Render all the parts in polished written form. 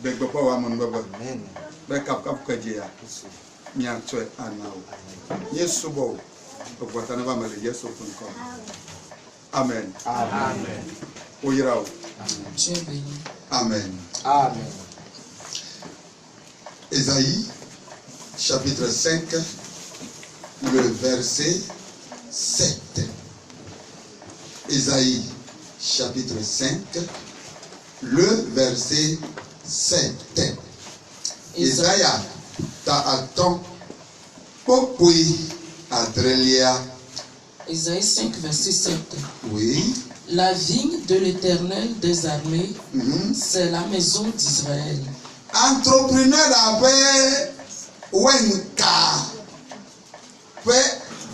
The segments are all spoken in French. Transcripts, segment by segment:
Begbopo wa mon baba. Be kap kajia. Nya twe anao. Yesu bo. Bogwata na ba male Yesu kunko. Amen. Amen. Oyirao. Amen. Amen. Ésaïe, chapitre 5, le verset 7. Ésaïe, chapitre 5, le verset 7. Ésaïe, ta attend, popui, adrelia. Ésaïe 5, verset 7. Oui. La vigne de l'Éternel des armées, c'est la maison d'Israël. Entrepreneur avait wenka pe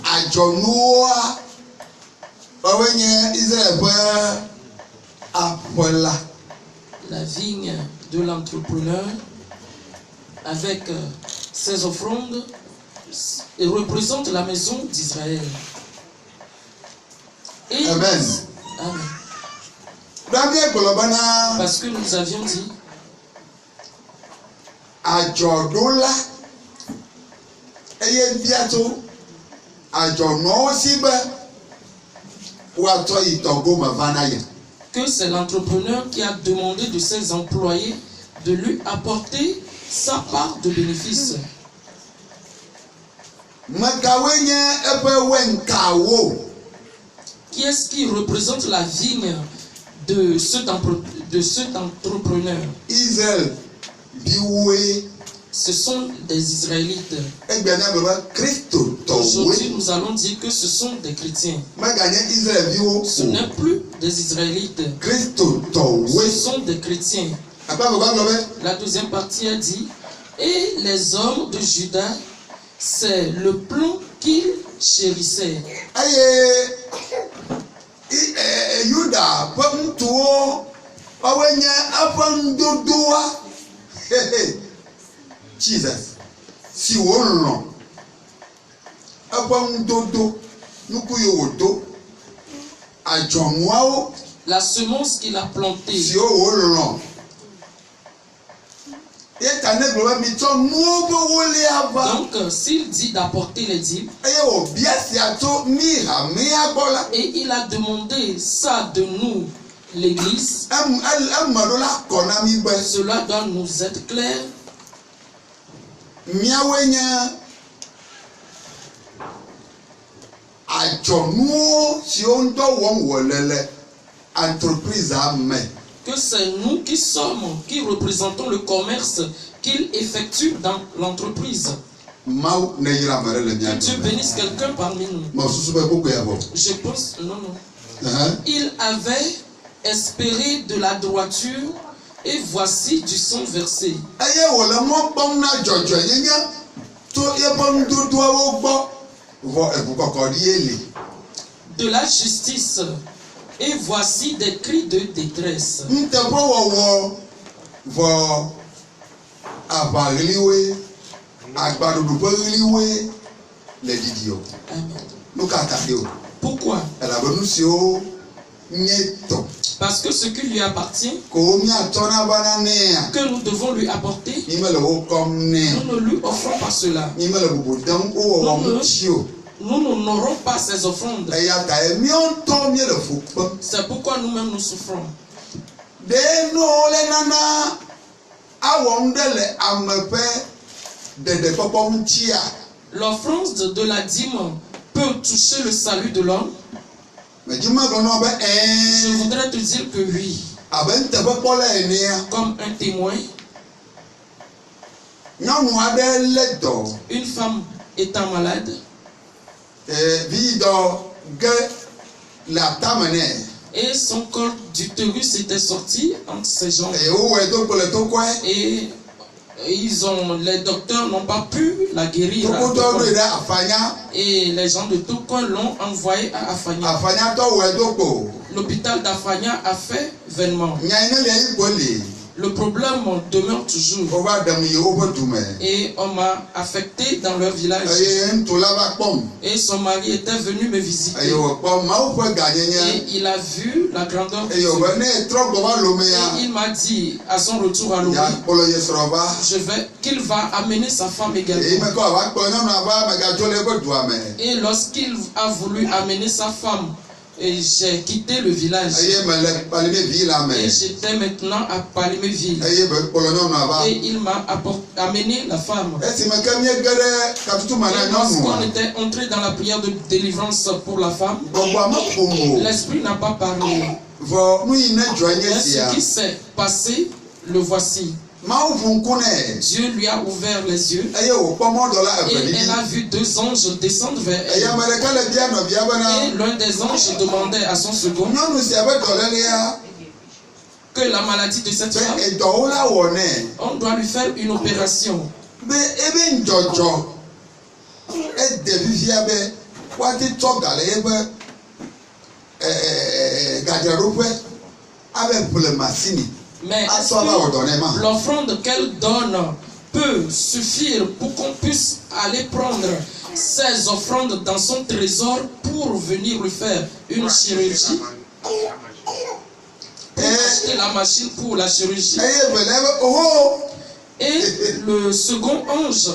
ajonua owenye Israël pe apola. La vigne de l'entrepreneur avec ses offrandes représente la maison d'Israël. Amen. Amen. Globana Parce que nous avions dit ajodola eye biato ajono sibe wato itogo mavanaya que c'est l'entrepreneur qui a demandé de ses employés de lui apporter sa part de bénéfice. Makawenye ebe wenkawo. Qui est-ce qui représente la vigne de cet entrepreneur? Israël. Biwe. Ce sont des Israélites. Aujourd'hui, nous allons dire que ce sont des chrétiens. Ce n'est plus des Israélites. Ce sont des chrétiens. La deuxième partie a dit, et les hommes de Juda, c'est le plan qu'ils chérissaient. Juda, Jesus, si wolo, dodo, nukuyodo, ajonwao. La semence qu'il a plantée. Si wolo. Donc, s'il dit d'apporter les dîmes, et il a demandé ça de nous, l'Église, cela doit nous être clair. Que c'est nous qui sommes, qui représentons le commerce qu'il effectue dans l'entreprise. Que Dieu bénisse quelqu'un parmi nous. Je pense, non. Il avait espéré de la droiture et voici du sang versé. De la justice. Et voici des cris de détresse. Pourquoi? Parce que ce qui lui appartient, que nous devons lui apporter, nous ne lui offrons pas cela. Nous n'honorons pas ses offrandes. C'est pourquoi nous-mêmes nous souffrons. L'offrande de la dîme peut toucher le salut de l'homme. Je voudrais te dire que oui. Comme un témoin, une femme étant malade, et son col d'utérus était sorti entre ses jambes. Et les docteurs n'ont pas pu la guérir. Et les gens de Tokoin l'ont envoyé à Afania. L'hôpital d'Afania a fait vainement. le problème demeure toujours. Et on m'a affecté dans leur village. Et son mari était venu me visiter. Et il a vu la grandeur de Dieu. Et il m'a dit à son retour à Lomé qu'il va amener sa femme également. Et lorsqu'il a voulu amener sa femme, et j'ai quitté le village. Et j'étais maintenant à Paléméville. Et il m'a amené la femme. Et lorsqu'on était entré dans la prière de délivrance pour la femme, l'esprit n'a pas parlé. Mais ce qui s'est passé, le voici. Dieu lui a ouvert les yeux et elle a vu 2 anges descendre vers elle. Et l'un des anges demandait à son second que la maladie de cette femme, on doit lui faire une opération. Mais l'offrande qu'elle donne peut suffire pour qu'on puisse aller prendre ses offrandes dans son trésor pour venir lui faire une chirurgie, pour acheter la machine pour la chirurgie. Et le second ange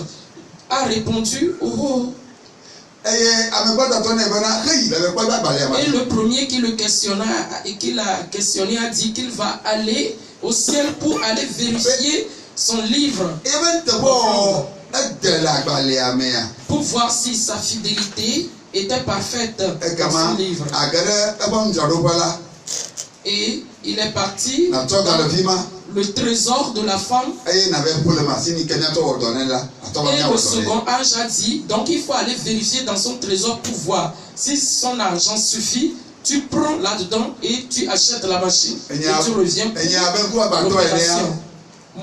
a répondu oh. Et le premier qui le questionna et qui l'a questionné a dit qu'il va aller au ciel pour aller vérifier son livre pour voir si sa fidélité était parfaite dans son livre. Et il est parti dans le trésor de la femme. Et le second ange a dit, donc il faut aller vérifier dans son trésor pour voir si son argent suffit. Tu prends là-dedans et tu achètes la machine. Et tu reviens pour l'opération.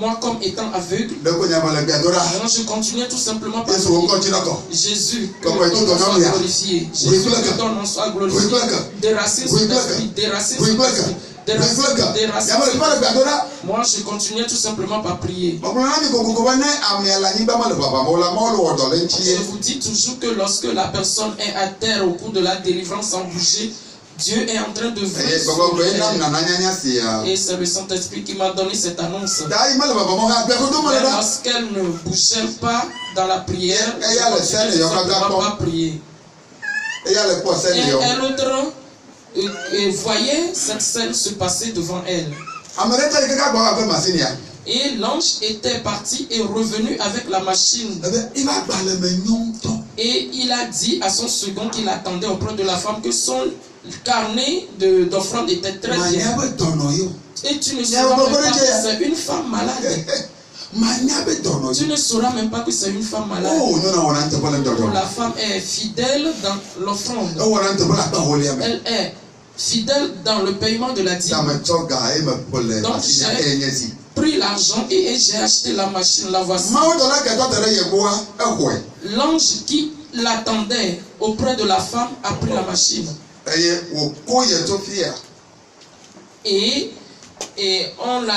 Moi, comme étant aveugle, je continuais tout simplement par Jésus, que ton nom soit glorifié. Jésus, que ton nom soit glorifié. Déracine cet esprit, déracine cet esprit. Moi, je continuais tout simplement par prier. Je vous dis toujours que lorsque la personne est à terre au cours de la délivrance sans bouger, Dieu est en train de venir. Et c'est le Saint-Esprit qui m'a donné cette annonce. Mais lorsqu'elle ne bougeait pas dans la prière, elle ne pouvait pas prier. Et un autre voyait cette scène se passer devant elle. Et l'ange était parti et revenu avec la machine. Et il a dit à son second qu'il attendait auprès de la femme que son carnet d'offrande était très bien. Et tu ne sauras même pas que c'est une femme malade. Tu ne sauras même pas que c'est une femme malade. La femme est fidèle dans l'offrande. Elle est fidèle dans le paiement de la dîme. Donc j'ai pris l'argent et j'ai acheté la machine. La voici. L'ange qui l'attendait auprès de la femme a pris la machine. Et on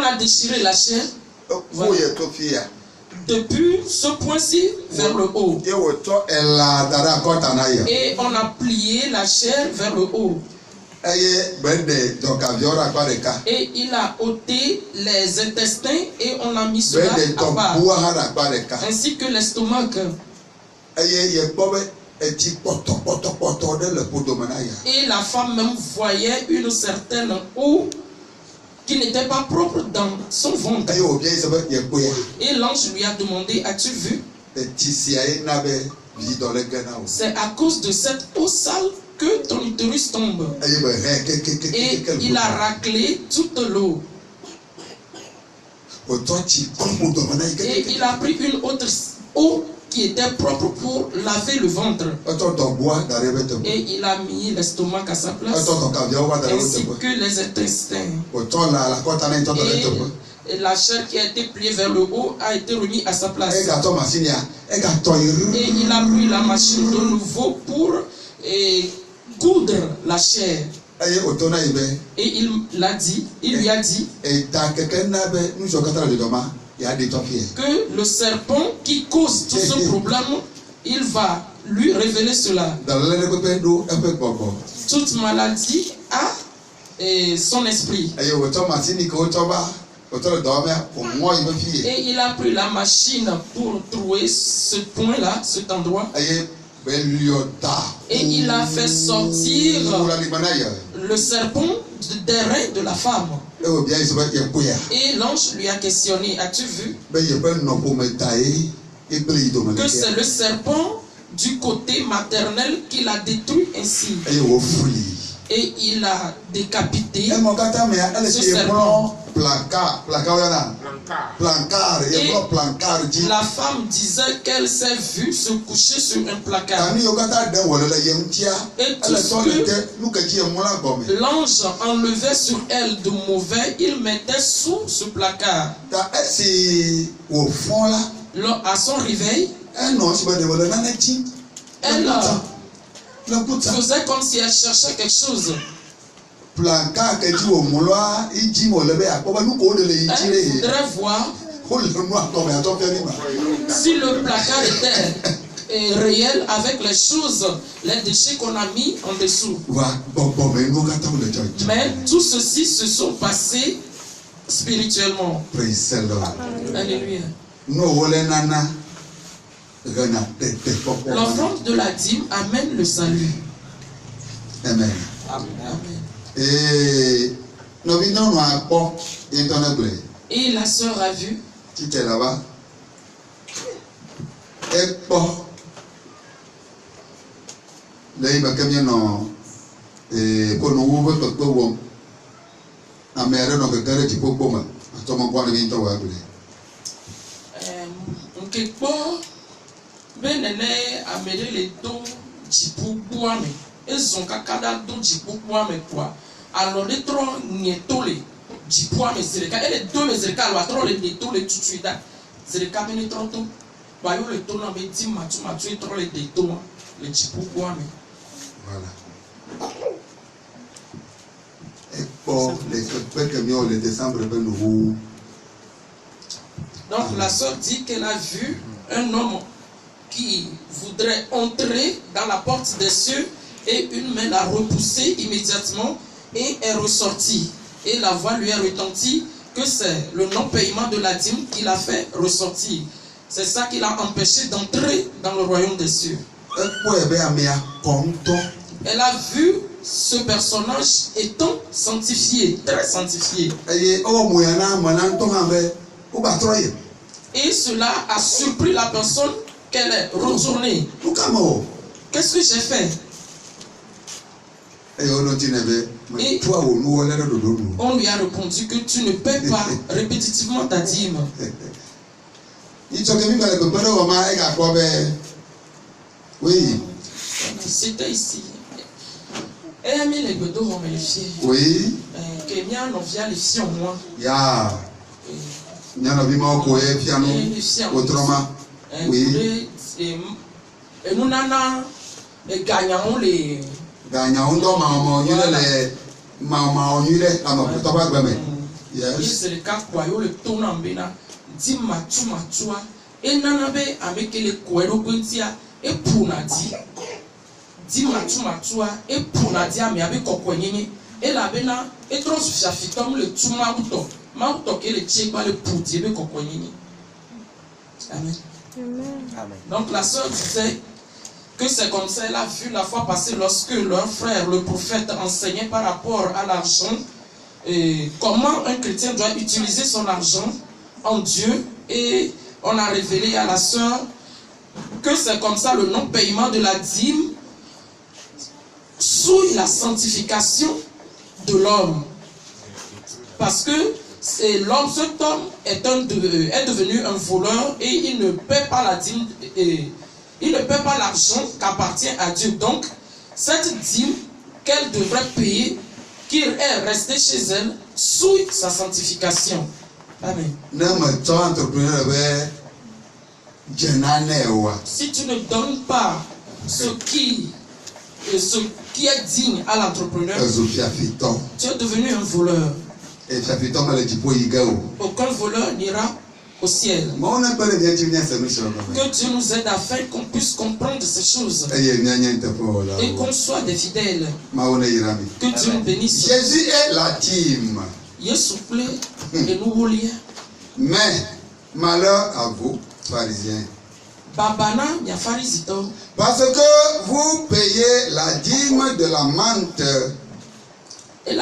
a déchiré la chair. Voilà. Depuis ce point-ci vers le haut. Et on a plié la chair vers le haut. Et il a ôté les intestins et on a mis cela à part. Ainsi que l'estomac. Et la femme même voyait une certaine eau qui n'était pas propre dans son ventre. Et l'ange lui a demandé, as-tu vu? C'est à cause de cette eau sale que ton utérus tombe. Et il a raclé toute l'eau. Et il a pris une autre eau qui était propre pour laver le ventre. Et il a mis l'estomac à sa place, ainsi que les intestins. Et la chair qui a été pliée vers le haut a été remise à sa place. Et il a pris la machine de nouveau pour coudre la chair. Et il l'a dit, il lui a dit que le serpent qui cause tout ce problème, il va lui révéler cela. Toute maladie a son esprit. Et il a pris la machine pour trouver ce point-là, cet endroit. Et il a fait sortir le serpent des reins de la femme. Et l'ange lui a questionné, as-tu vu que c'est le serpent du côté maternel qui l'a détruit ainsi? Et il a décapité ce serpent. Et la femme disait qu'elle s'est vue se coucher sur un placard. Et tout ce que l'ange enlevait sur elle de mauvais, il mettait sous ce placard. À son réveil, elle faisait comme si elle cherchait quelque chose. Elle voudrait voir si le placard était réel avec les choses, les déchets qu'on a mis en dessous. Mais tout ceci se sont passés spirituellement. Alléluia. L'offrande de la dîme amène le salut. Amen. Et la sœur a vu. Tu es là-bas. Et bon. Alors les trois nietole jipua me zereka et les deux me zereka alors trois les nietole tout de suite zereka me nitroto ba yo le tona me di matu et trois les déto les jipua me voilà. Et pour les camions les décembre ben nous. Donc la sœur dit qu'elle a vu un homme qui voudrait entrer dans la porte des cieux et une main l'a repoussé immédiatement et est ressortie. Et la voix lui a retenti que c'est le non-paiement de la dîme qui l'a fait ressortir. C'est ça qui l'a empêché d'entrer dans le royaume des cieux. Elle a vu ce personnage étant sanctifié, très sanctifié. Et cela a surpris la personne qu'elle est retournée. Qu'est-ce que j'ai fait? Et on lui a répondu que tu ne paies pas répétitivement ta dîme. Oui. C'était ici. Elle a mis les gouttes d'eau les filles. Oui. Kenya n'en vient les filles en moi. Ya. N'y en a vu moi pour les filles autrement. Oui. Et nous n'en gagnons les. Gagnons donc maman Yes. C'est le cas quoi yo le ton en bena di matua et nanabe avec les koero kwentia et pour nadi di matua et pour nadia mais avec kokwenyenye et la bena et trop fiafitom le tuma mauto que le tchekba le pour dire avec kokwenyenye. Amen. Amen. Donc la sœur disait que c'est comme ça, elle a vu la fois passée lorsque leur frère, le prophète, enseignait par rapport à l'argent, comment un chrétien doit utiliser son argent en Dieu. Et on a révélé à la sœur que c'est comme ça le non-paiement de la dîme souille la sanctification de l'homme. Parce que cet homme est devenu un voleur et il ne paie pas la dîme. Il ne paie pas l'argent qu'appartient à Dieu. Donc, cette dîme qu'elle devrait payer, qui est restée chez elle, souille sa sanctification. Amen. Si tu ne donnes pas ce qui ce qui est digne à l'entrepreneur, tu es devenu un voleur. Aucun voleur n'ira au ciel. Que Dieu nous aide afin qu'on puisse comprendre ces choses et qu'on soit des fidèles. Que Dieu nous bénisse. Jésus est la dîme. Mais malheur à vous, pharisiens. Parce que vous payez la dîme de la menthe, de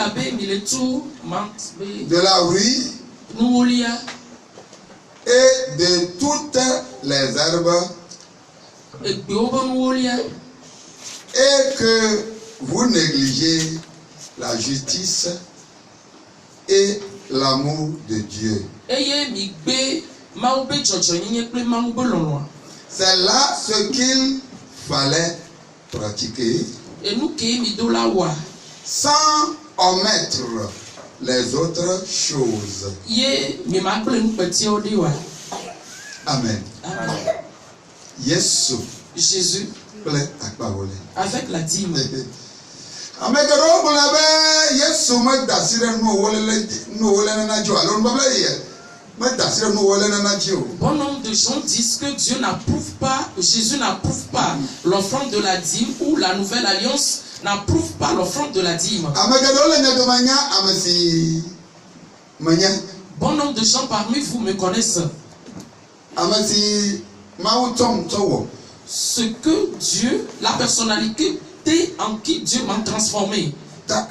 la ruie et de toutes les herbes, et que vous négligez la justice et l'amour de Dieu. C'est là ce qu'il fallait pratiquer sans omettre les autres choses. Amen. Jésus avec la dîme. Bon nombre de gens disent que Dieu n'approuve pas, Jésus n'approuve pas l'offrande de la dîme, ou la nouvelle alliance n'approuve pas l'offrande de la dîme. Bon nombre de gens parmi vous me connaissent. Ce que Dieu, la personnalité en qui Dieu m'a transformé. Donc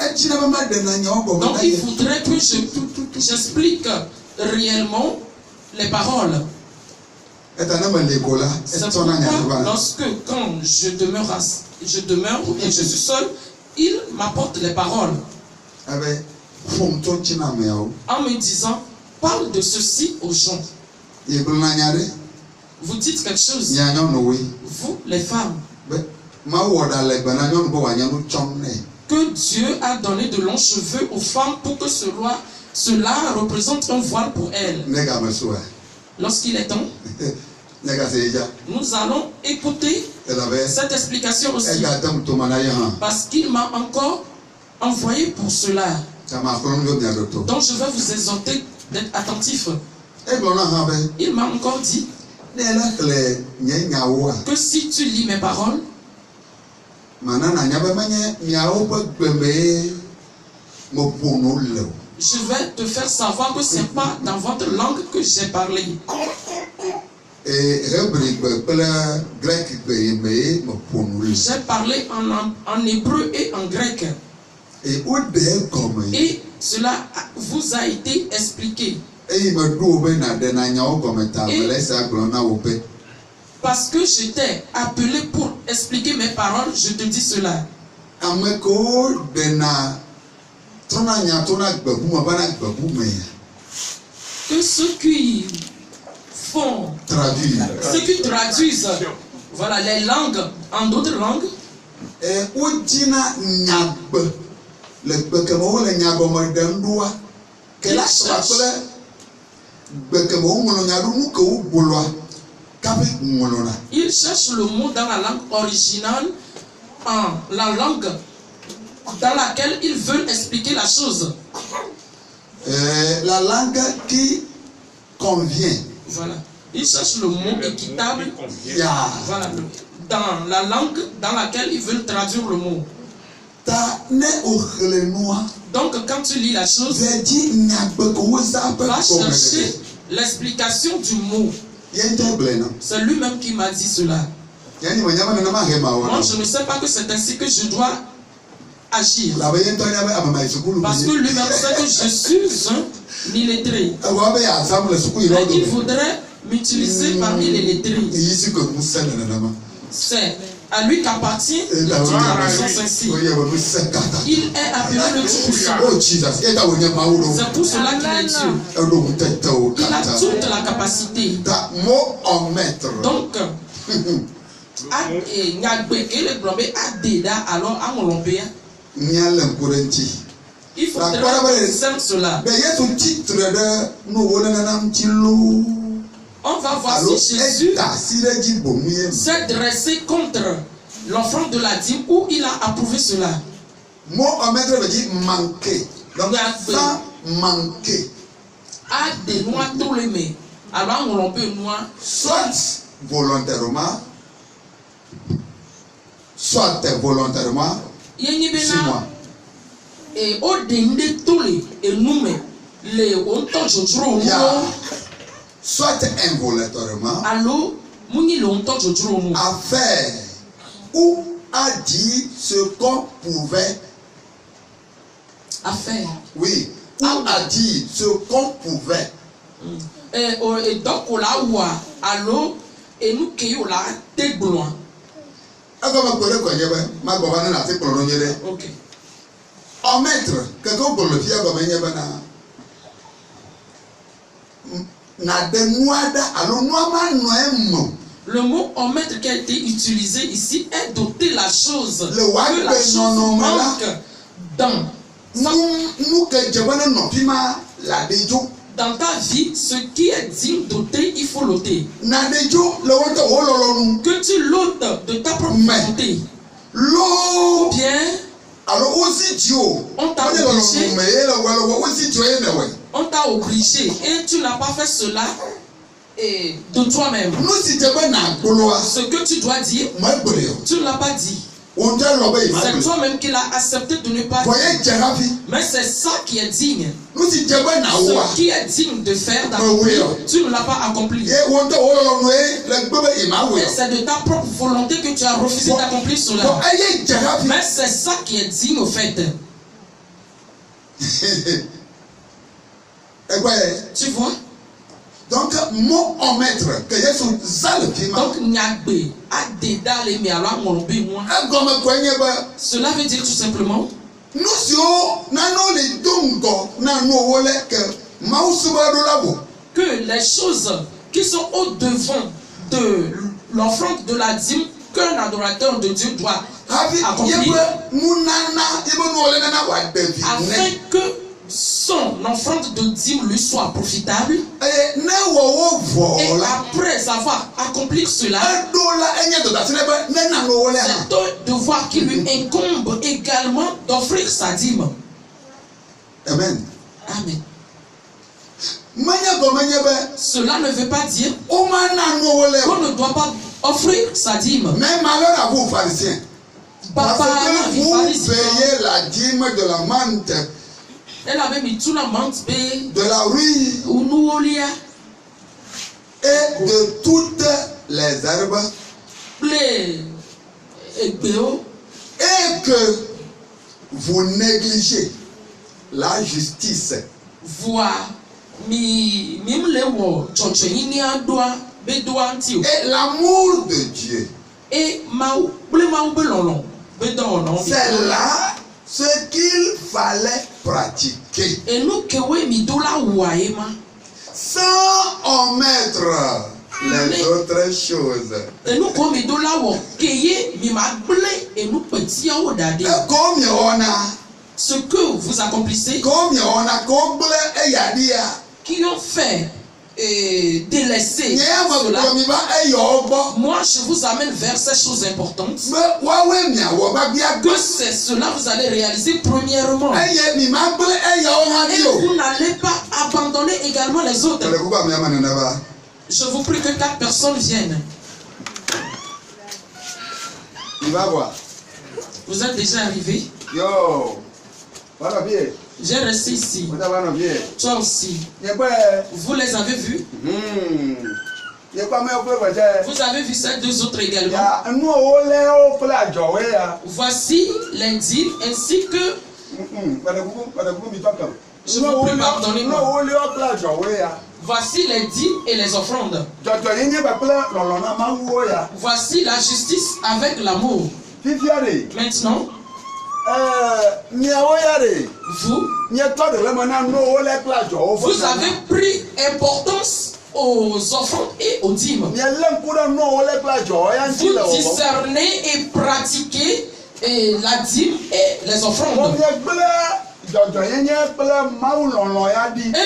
il faudrait que j'explique réellement les paroles. C'est pourquoi lorsque quand je demeure ou bien je suis seul, il m'apporte les paroles en me disant, parle de ceci aux gens. Vous dites quelque chose, vous les femmes, que Dieu a donné de longs cheveux aux femmes pour que cela représente un voile pour elles. Lorsqu'il est temps, nous allons écouter cette explication aussi, parce qu'il m'a encore envoyé pour cela. Donc je vais vous exhorter d'être attentifs. Il m'a encore dit que si tu lis mes paroles, je vais te faire savoir que ce n'est pas dans votre langue que j'ai parlé. J'ai parlé en hébreu et en grec. Et cela vous a été expliqué. Et parce que j'étais appelé pour expliquer mes paroles, je te dis cela. Que ceux qui font, ceux qui traduisent, voilà, les langues en d'autres langues, ils cherchent le mot dans la langue originale, la langue dans laquelle ils veulent expliquer la chose. La langue qui convient. Voilà. Ils cherchent le mot équitable. Voilà. Dans la langue dans laquelle ils veulent traduire le mot. Donc quand tu lis la chose, va chercher l'explication du mot. C'est lui-même qui m'a dit cela. Moi je ne sais pas que c'est ainsi que je dois agir. Parce que lui-même sait que je suis un illettré. Mais il voudrait m'utiliser parmi les lettrés. C'est à lui qu'appartient le titre de son ainsi. Il est appelé le Tout-Puissant. C'est pour cela qu'il est Dieu. Il a toute la capacité. Donc, il faudrait faire cela. On va voir si Jésus s'est dressé contre l'offrande de la dîme où il a approuvé cela. Mot omettre veut dire manquer. Donc sans manquer. A des noix tous les mains. Alors on peut noix. Soit volontairement. Soit volontairement. Suis-moi. Et au début tous les et nous les on touche au soit involontairement. Allô, muni le on touche au à faire ou à dire ce qu'on pouvait à faire. Oui, ou à dire ce qu'on pouvait. Et donc on l'a ou allô et nous qui on l'a débloin. Ok. En maître, quelqu'un pour le fier comme le mot en maître qui a été utilisé ici est doter la chose. Que la chose manque dans. Dans ta vie, ce qui est digne d'ôter, il faut l'ôter. Que tu l'ôtes de ta propre volonté. Ou bien, alors aussi Dieu, on t'a obligé et tu n'as pas fait cela et de toi-même. Ce que tu dois dire, tu ne l'as pas dit. C'est toi-même qui l'as accepté de ne pas dire. Mais c'est ça qui est digne. Ce qui est digne de faire, d'accomplir, tu ne l'as pas accompli. Et c'est de ta propre volonté que tu as refusé d'accomplir cela. Mais c'est ça qui est digne au fait. Tu vois? Donc, mon maître, que je suis zalfima. Donc, nyagbe, a dédale, mais alors, mon bé, moi. Cela veut dire tout simplement. Nous sommes les dongo, que les choses qui sont au devant de l'offrande de la dîme qu'un adorateur de Dieu doit accomplir, afin que son offrande de dîme lui soit profitable, et après avoir accompli cela, c'est un devoir qui lui incombe également d'offrir sa dîme. Amen. Amen. Cela ne veut pas dire qu'on ne doit pas offrir sa dîme. Mais malheur à vous, pharisiens. Parce que vous payez la dîme de la menthe. Elle avait mis tout la menthe de la ruine et de toutes les herbes. Et que vous négligez la justice. Et l'amour de Dieu. C'est là ce qu'il fallait pratiquer. Sans omettre les autres choses. Ce que vous accomplissez, qui ont fait délaisser cela, moi je vous amène vers ces choses importantes, que c'est cela vous allez réaliser premièrement, et vous n'allez pas abandonner également les autres. Je vous prie que 4 personnes viennent. Il va voir. Vous êtes déjà arrivés? Yo, voilà bien. J'ai resté ici. Toi aussi. Vous les avez vus? Vous avez vu ces 2 autres également? Voici les dîmes ainsi que... Je vous prie, pardonnez-moi. Voici les dîmes et les offrandes. Voici la justice avec l'amour. Maintenant, vous avez pris importance aux offrandes et aux dîmes. Vous discernez et pratiquez la dîme et les offrandes. Et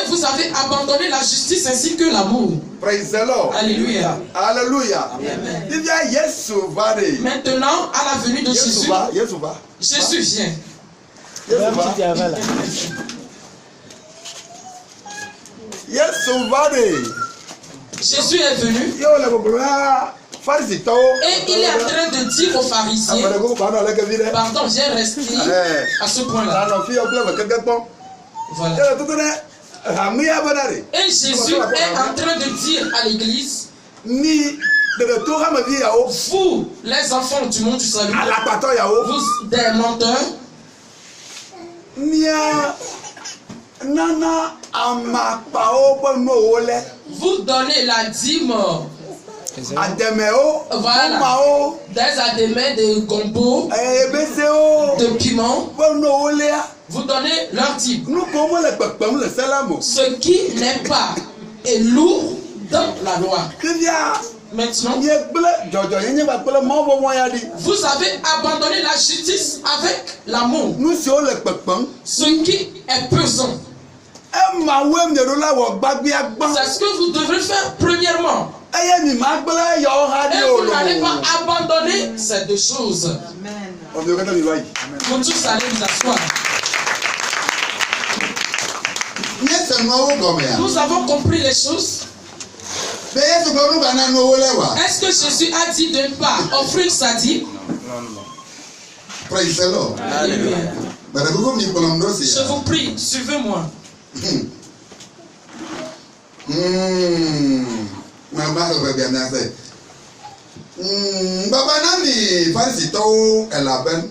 vous avez abandonné la justice ainsi que l'amour. Praise the Lord. Alléluia. Alléluia. Maintenant, à la venue de Jésus, Jésus vient. Jésus est venu. Et il est en train de dire aux pharisiens, pardon, j'ai resté à ce point-là. Voilà. Et Jésus est en train de dire à l'église, vous, les enfants du monde du salut, vous, des menteurs, vous donnez la dîme. Voilà. Des adémais de gombo, de piment. Vous donnez leur dîme. Ce qui n'est pas est lourd dans la loi. Maintenant, vous avez abandonné la justice avec l'amour. Ce qui est pesant. C'est ce que vous devrez faire premièrement. Et vous n'allez pas abandonner ces deux choses. Vous tous allez vous asseoir. Nous avons compris les choses. Est-ce que Jésus a dit de ne pas offrir sa dîme? Praise the Lord. Alléluia. Je vous prie, suivez-moi. Baba nami farisito elaben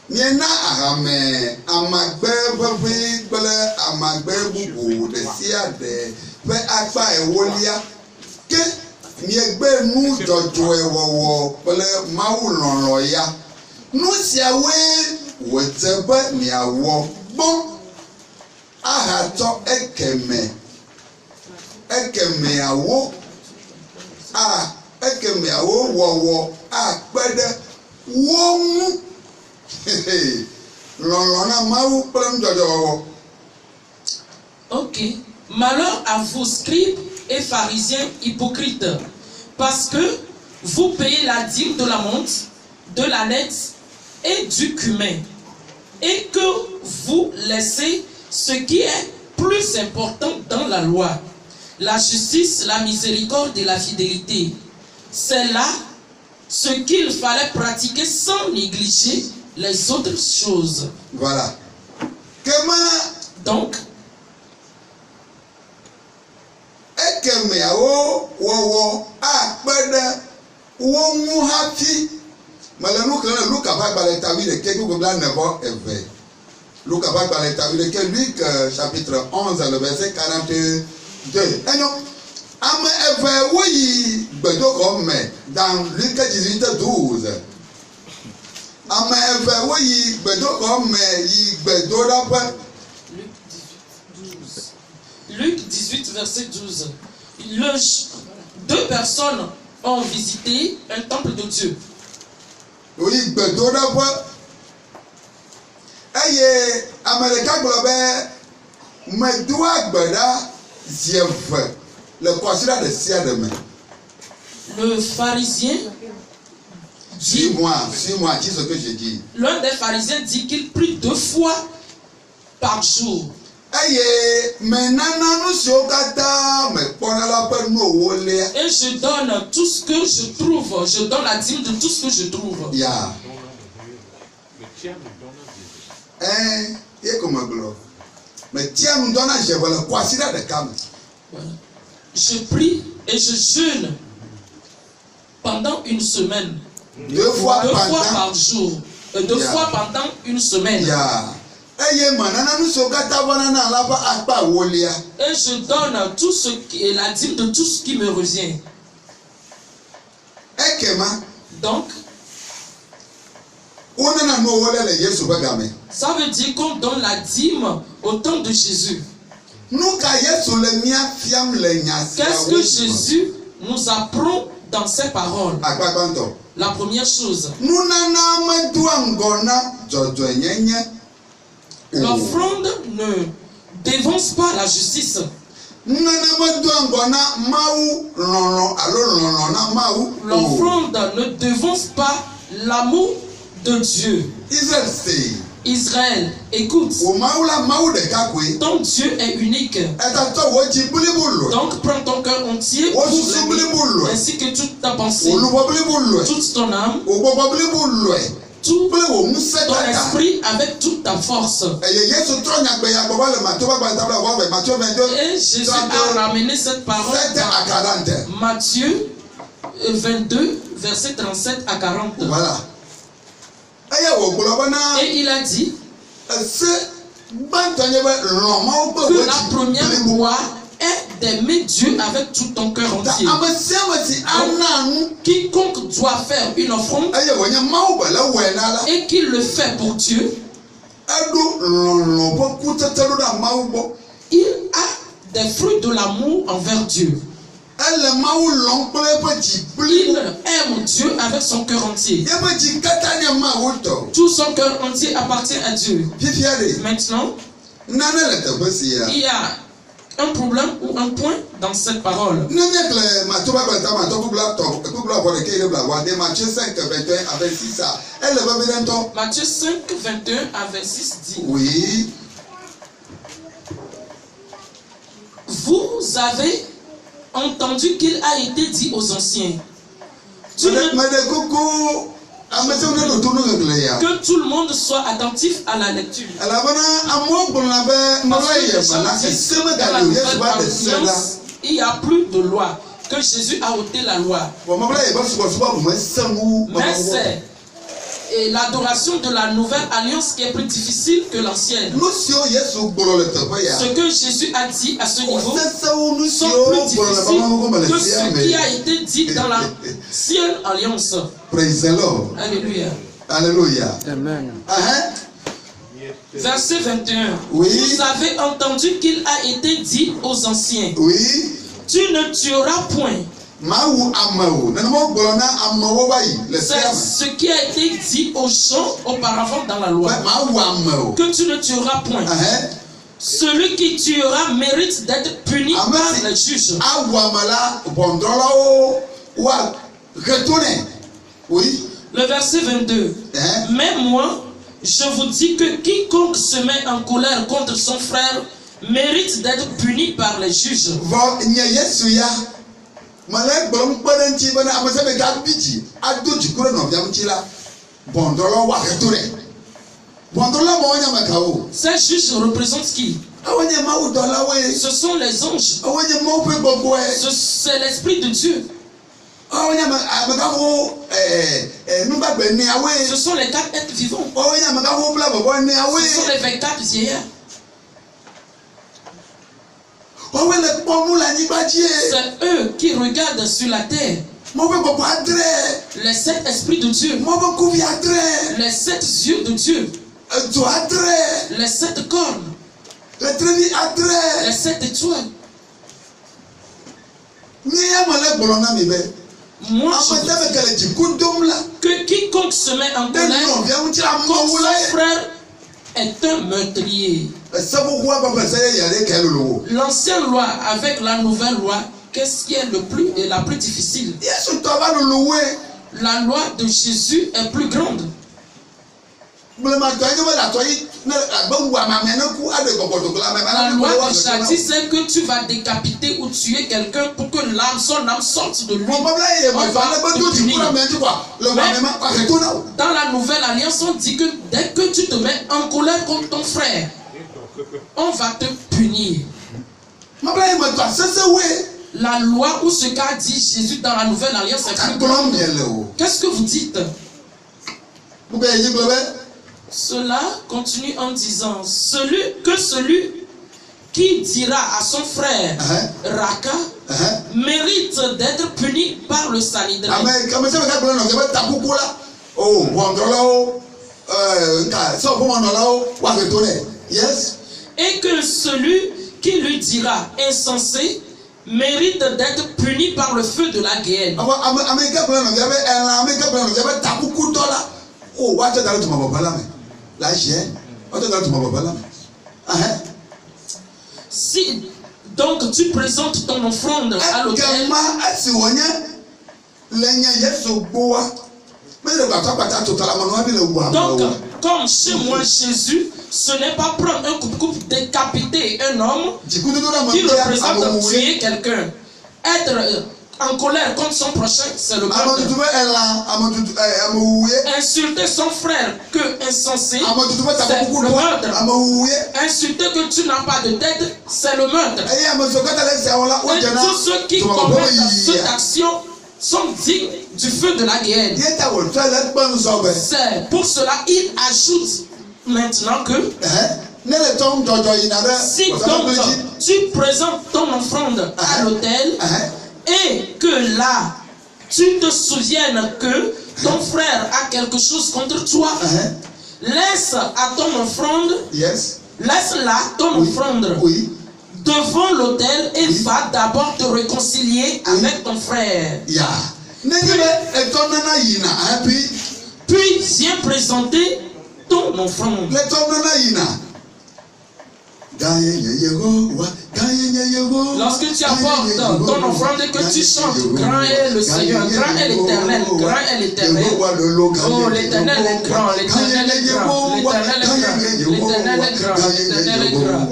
miena ahame amagbe bebe gbele amagbe bubu de siade pe agba ewolia ke miegbe nu jojo ewowo pele mawu lonlo ya nu siawe wetebe miawo gbon ahato ekeme awo ekemiawo wowo akpede womu lolona mawu plem jojo. Ok. Malheur à vous, scribes et pharisiens hypocrites, parce que vous payez la dîme de la menthe, de l'ânesse et du cumin, et que vous laissez ce qui est plus important dans la loi, la justice, la miséricorde et la fidélité. C'est là ce qu'il fallait pratiquer sans négliger les autres choses. Voilà. Donc, Luc chapitre 11, le verset 42. Dans Luc 18, 12. Luc 18, verset 12. Deux personnes ont visité un temple de Dieu. Le pharisien dit, suis-moi, dis ce que je dis. L'un des pharisiens dit qu'il prie 2 fois par jour. Et je donne tout ce que je trouve. Je donne la dîme de tout ce que je trouve. Yeah. Je prie et je jeûne pendant une semaine. 2 fois par jour. 2 fois pendant une semaine. Yeah. Et je donne tout ce qui est la dîme de tout ce qui me revient. Donc, ça veut dire qu'on donne la dîme au temps de Jésus. Qu'est-ce que Jésus nous apprend dans ses paroles? La première chose, L'offrande ne dévance pas la justice. L'offrande ne dévance pas l'amour de Dieu. Israël, écoute. Ton Dieu est unique. Donc prends ton cœur entier pour l'aimer, ainsi que toute ta pensée, toute ton âme, tout ton esprit avec toute ta force. Et Jésus a ramené cette parole dans Matthieu 22, verset 37 à 40. Voilà. Et il a dit que la première loi est d'aimer Dieu avec tout ton cœur entier. Donc, quiconque doit faire une offrande et qu'il le fait pour Dieu, il a des fruits de l'amour envers Dieu. Il aime Dieu avec son cœur entier. Tout son cœur entier appartient à Dieu. Maintenant, il y a un problème ou un point dans cette parole. Matthieu 5, 21 à 26 dit. Oui. Vous avez entendu qu'il a été dit aux anciens que tout le monde soit attentif à la lecture. Il n'y a plus de loi, que Jésus a ôté la loi. Mais c'est l'adoration de la nouvelle alliance qui est plus difficile que l'ancienne. Ce que Jésus a dit à ce niveau sont plus difficiles que ce qui a été dit dans l'ancienne alliance. Praise the Lord. Alléluia. Alléluia. Amen. Verset 21. Oui. Vous avez entendu qu'il a été dit aux anciens. Oui. Tu ne tueras point. C'est ce qui a été dit aux gens auparavant dans la loi. Que tu ne tueras point. Celui qui tuera mérite d'être puni par les juges. Oui. Le verset 22. Mais moi, je vous dis que quiconque se met en colère contre son frère mérite d'être puni par les juges. Ces juges représentent qui? Ce sont les anges. C'est l'esprit de Dieu. Ce sont les 4 êtres vivants. Ce sont les 24 vieillards. C'est eux qui regardent sur la terre. Les 7 esprits de Dieu. Les 7 yeux de Dieu. Les 7 cornes. Les 7 étoiles. Moi, je que quiconque se met en colère contre son frère est un meurtrier. L'ancienne loi avec la nouvelle loi, qu'est-ce qui est la plus difficile? La loi de Jésus est plus grande. La loi de jadis, c'est que tu vas décapiter ou tuer quelqu'un pour que son âme sorte de lui. Dans la nouvelle alliance, on dit que dès que tu te mets en colère contre ton frère, on va te punir. La loi ou ce qu'a dit Jésus dans la nouvelle alliance est plus grande. Qu'est-ce que vous dites? Cela continue en disant, celui qui dira à son frère Raka mérite d'être puni par le Sanhédrin. Et que celui qui lui dira insensé mérite d'être puni par le feu de la guerre. Si donc tu présentes ton offrande à l'autel, donc comme chez moi Jésus, ce n'est pas prendre un coupe-coupe, décapiter un homme qui représente tuer quelqu'un, être en colère contre son prochain, c'est le meurtre. Insulter son frère que insensé, c'est le meurtre. Insulter que tu n'as pas de tête, c'est le meurtre. Et tous ceux qui commettent cette action sont dignes du feu de la guerre. C'est pour cela il ajoute maintenant que si donc tu présentes ton offrande à l'autel et que là tu te souviennes que ton frère a quelque chose contre toi, laisse à ton offrande, laisse-la ton offrande devant l'autel et va d'abord te réconcilier avec ton frère. Puis viens présenter ton offrande. Lorsque tu apportes ton offrande et que tu chantes, grand est le Seigneur, grand est l'Éternel, grand est l'Éternel. Oh, l'Éternel est grand, l'Éternel est grand, l'Éternel est grand, l'Éternel est grand, l'Éternel est grand,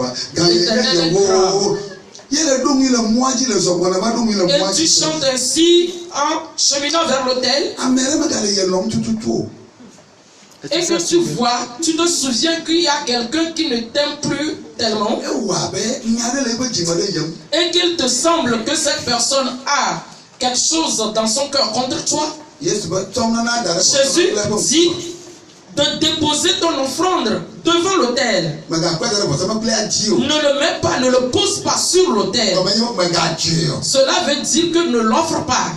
l'Éternel est grand. Et tu chantes ainsi en cheminant vers l'autel. Et que tu vois, tu te souviens qu'il y a quelqu'un qui ne t'aime plus tellement. Et qu'il te semble que cette personne a quelque chose dans son cœur contre toi. Jésus dit de déposer ton offrande devant l'autel. Ne le mets pas, ne le pose pas sur l'autel. Cela veut dire que ne l'offre pas.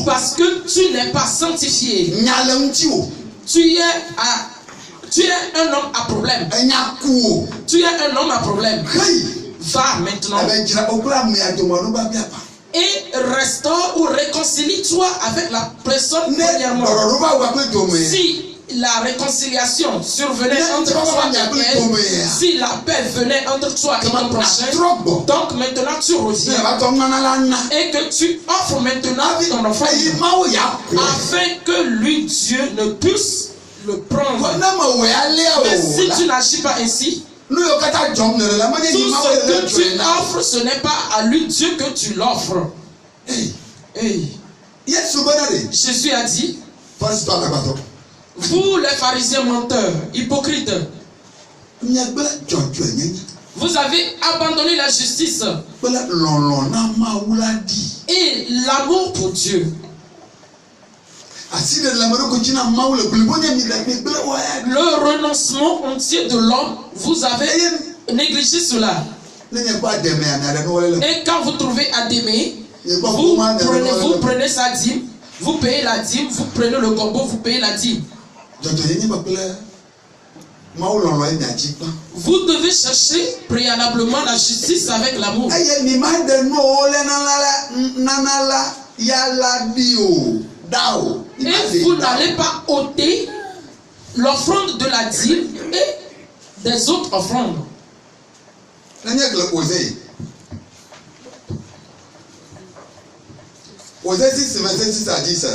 Parce que tu n'es pas sanctifié. Tu es un homme à problème. Tu es un homme à problème. Va maintenant. Et restaure ou réconcilie-toi avec la personne premièrement. Si la réconciliation survenait entre toi et elle, si la paix venait entre toi et ton prochain, donc maintenant tu reviens et que tu offres maintenant ton offrande afin que lui, Dieu, ne puisse le prendre. Mais si tu n'agis pas ainsi, tout ce que tu offres, ce n'est pas à lui, Dieu, que tu l'offres. Jésus a dit, vous les pharisiens menteurs, hypocrites, vous avez abandonné la justice et l'amour pour Dieu. Le renoncement entier de l'homme, vous avez négligé cela. Et quand vous trouvez à d'aimer, vous prenez sa dîme, vous payez la dîme, vous prenez le corbeau, vous payez la dîme. Vous devez chercher préalablement la justice avec l'amour. Et vous n'allez pas ôter l'offrande de la dîme et des autres offrandes. Osée 6, verset 6 à 10.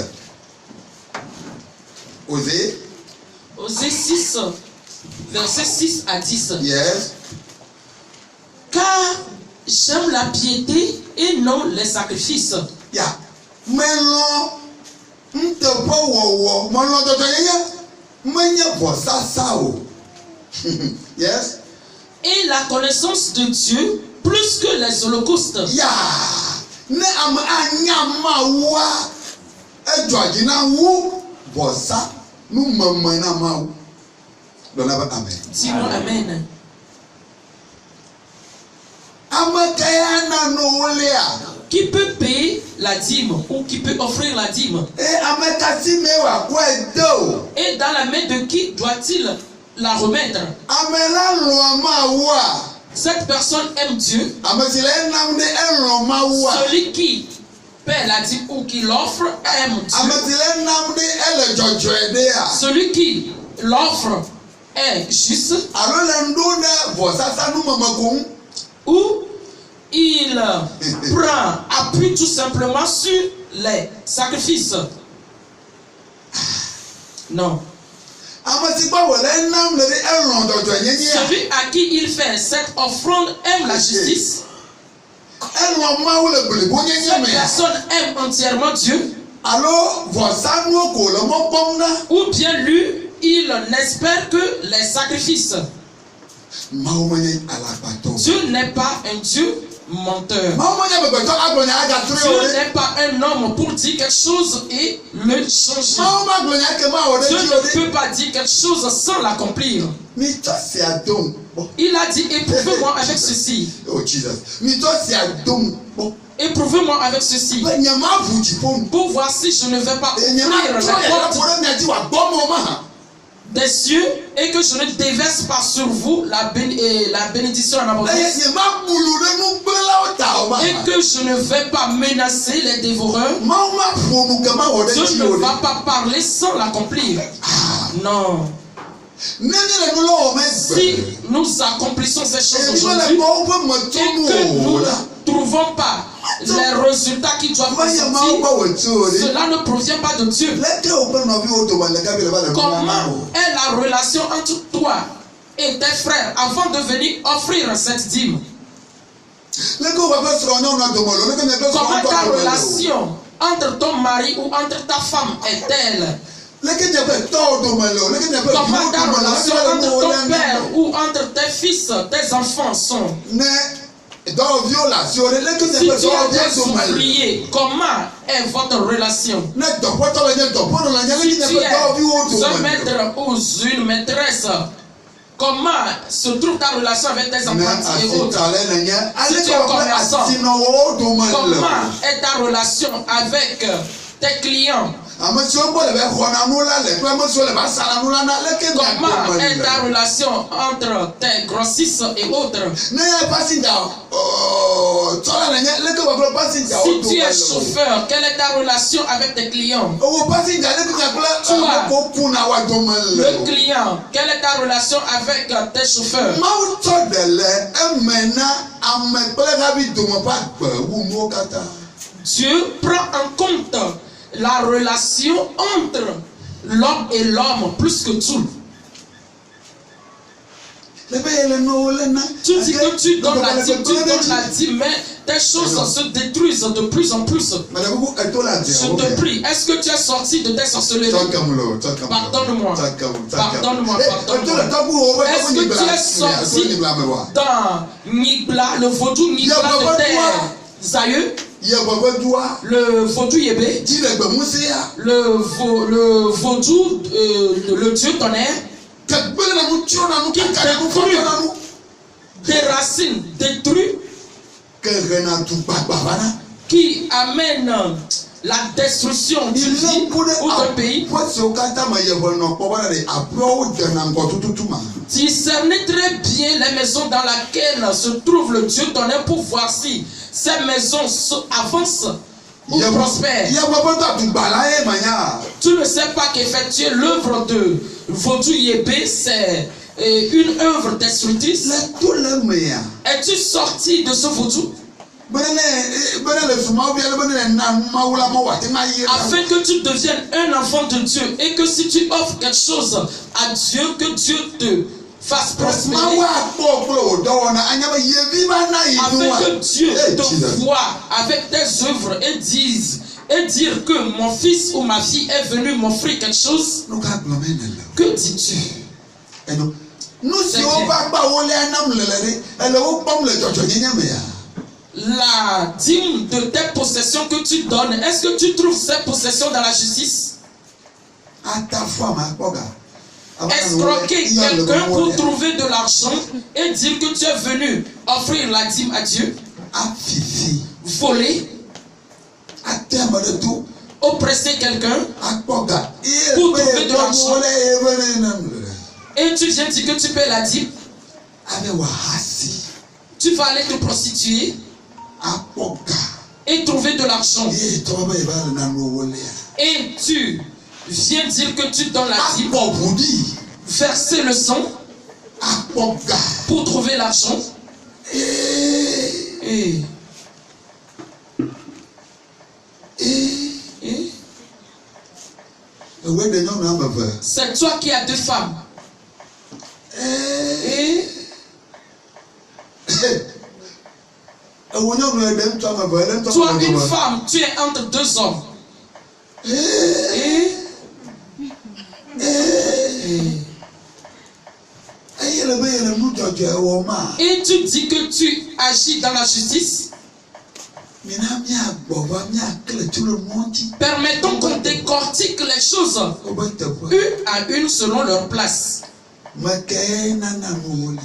Osée 6, verset 6 à 10. Yes. Car j'aime la piété et non les sacrifices. Yeah. Yes. Et la connaissance de Dieu plus que les holocaustes. Yeah. Dis-moi amen. Qui peut payer la dîme ou qui peut offrir la dîme? Et dans la main de qui doit-il la remettre? Cette personne aime Dieu. Celui qui paie la dîme ou qui l'offre aime Dieu. Celui qui l'offre est juste, ou il prend appui tout simplement sur les sacrifices. Non. Celui à qui il fait cette offrande aime la justice. Cette personne aime entièrement Dieu. Ou bien lui, il n'espère que les sacrifices. Dieu n'est pas un Dieu menteur. Dieu n'est pas un homme pour dire quelque chose et le changer. Dieu ne peut pas dire quelque chose sans l'accomplir. Il a dit, éprouvez-moi avec ceci. Éprouvez-moi avec ceci. Pour voir si je ne vais pas ouvrir la porte des cieux et que je ne déverse pas sur vous la bénédiction en abondance. Et que je ne vais pas menacer les dévoreurs. Dieu ne va pas parler sans l'accomplir. Non. Si nous accomplissons ces choses aujourd'hui et que nous ne trouvons pas les résultats qui doivent sortir, cela ne provient pas de Dieu. Comment est la relation entre toi et tes frères avant de venir offrir cette dîme? Comment ta relation entre ton mari ou entre ta femme est-elle? Comment ta relation entre ton père ou entre tes fils, tes enfants sont? Si tu as des ouvriers, comment est votre relation? Si tu es un maître ou une maîtresse, comment se trouve ta relation avec tes apprentis et autres? Si tu es commerçant, comment est ta relation avec tes clients? Comment est ta relation entre tes grossistes et autres? Si tu es chauffeur, quelle est ta relation avec tes clients? Toi, le client, quelle est ta relation avec tes chauffeurs? Dieu prend en compte la relation entre l'homme et l'homme plus que tout. Tu dis que tu donnes la dîme, mais tes choses se détruisent de plus en plus. Je te prie, est-ce que tu es sorti de tes sorcelleries? Pardonne-moi. Pardonne-moi. Est-ce que tu es sorti dans Nibla, le vaudou Nibla de tes aïeux? Le vaudou Yébé, le vaudou, le Dieu tonnerre, qui détruit des racines, détruit, qui amène la destruction d'une vie ou d'un pays. Discernez très bien les maisons dans lesquelles se trouve le Dieu tonnerre pour voir si ces maisons avancent ou prospèrent. Tu ne sais pas qu'effectuer l'œuvre de vaudou Yébé, c'est une œuvre destructrice. Es-tu sorti de ce vaudou? Afin que tu deviennes un enfant de Dieu et que si tu offres quelque chose à Dieu, que Dieu te fasse prospérer. Afin que Dieu te voie avec tes œuvres et dire que mon fils ou ma fille est venu m'offrir quelque chose. Que dis-tu? La dîme de tes possessions que tu donnes, est-ce que tu trouves ces possessions dans la justice? Escroquer quelqu'un pour trouver de l'argent et dire que tu es venu offrir la dîme à Dieu? Voler? Oppresser quelqu'un pour trouver de l'argent? Et tu viens dire que tu paies la dîme? Tu vas aller te prostituer et trouver de l'argent. Et tu viens dire que tu donnes la dîme verser le sang pour trouver l'argent. C'est toi qui as 2 femmes. Toi, une femme, tu es entre 2 hommes. Et tu dis que tu agis dans la justice. Permettons qu'on décortique les choses une à une selon leur place.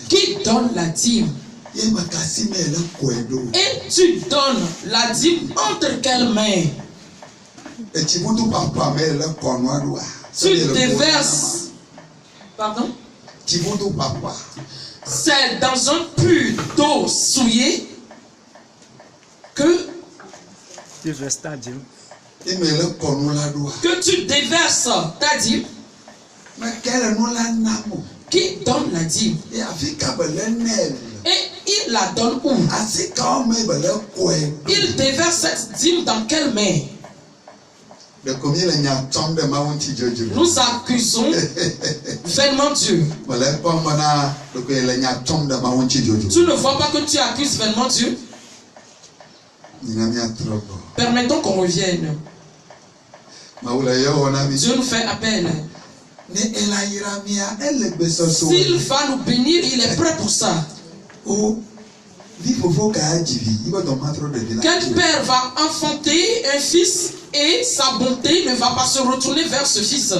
Qui donne la dîme? Et tu donnes la dîme entre quelles mains? Tu déverses. Pardon? C'est dans un puits d'eau souillée que tu déverses ta dîme. Qui donne la dîme? Et il la donne où? Il déverse cette dîme dans quelle main? Nous accusons vainement Dieu. Tu ne vois pas que tu accuses vainement Dieu? Permettons qu'on revienne. Dieu nous fait appel. S'il va nous bénir, il est prêt pour ça. Quel père va enfanter un fils et sa bonté ne va pas se retourner vers ce fils?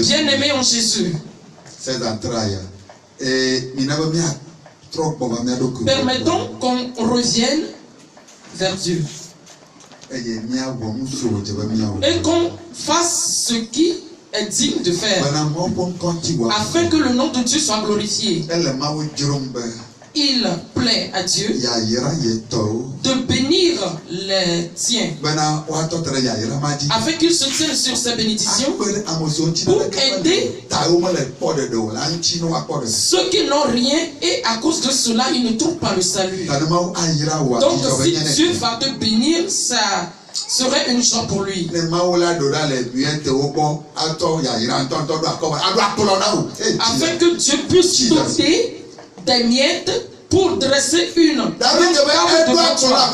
Bien-aimé en Jésus, permettons qu'on revienne vers Dieu et qu'on fasse ce qui est digne de faire afin que le nom de Dieu soit glorifié. Il plaît à Dieu de bénir les tiens afin qu'ils se tiennent sur ces bénédictions pour aider ceux qui n'ont rien et à cause de cela ils ne trouvent pas le salut. Donc si Dieu va te bénir, ça serait une joie pour lui. Afin que Dieu puisse doter des miettes pour dresser une table devant toi.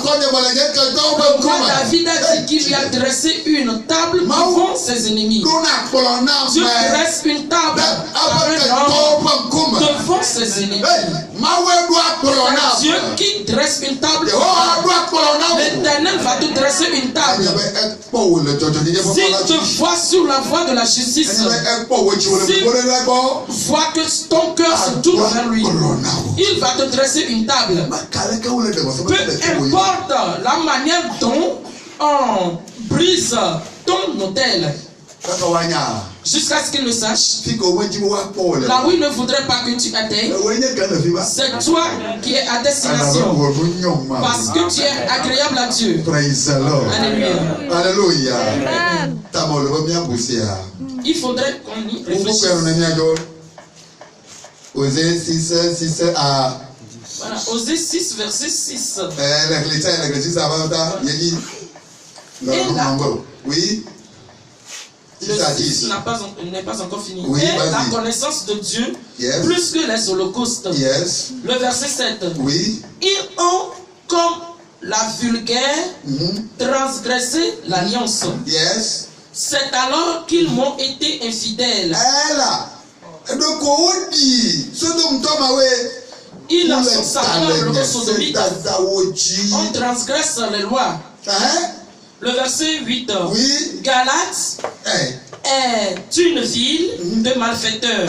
David a dit qu'il lui a dressé une table devant ses ennemis. Dieu dresse une table devant ses ennemis. Dieu qui dresse une table, l'Éternel va te dresser une table. S'il te voit sur la voie de la justice, s'il voit que ton cœur se tourne vers lui, il va te dresser une table. Peu importe la manière dont on brise ton autel, jusqu'à ce qu'il ne sache, là où il ne voudrait pas que tu atteignes, c'est toi qui es à destination, parce que tu es agréable à Dieu. Alléluia. Il faudrait qu'on y réfléchisse. Osée 6 à... Voilà, Osée 6, verset 6. Oui. Le 6 n'est pas encore fini. Oui, et la connaissance de Dieu, plus que les holocaustes. Le verset 7. Oui. Ils ont, comme la vulgaire, transgressé l'alliance. C'est alors qu'ils m'ont été infidèles. Ils sont semblables aux sodomites. On transgresse les lois. Le verset 8. Oui. Galate est une ville de malfaiteurs.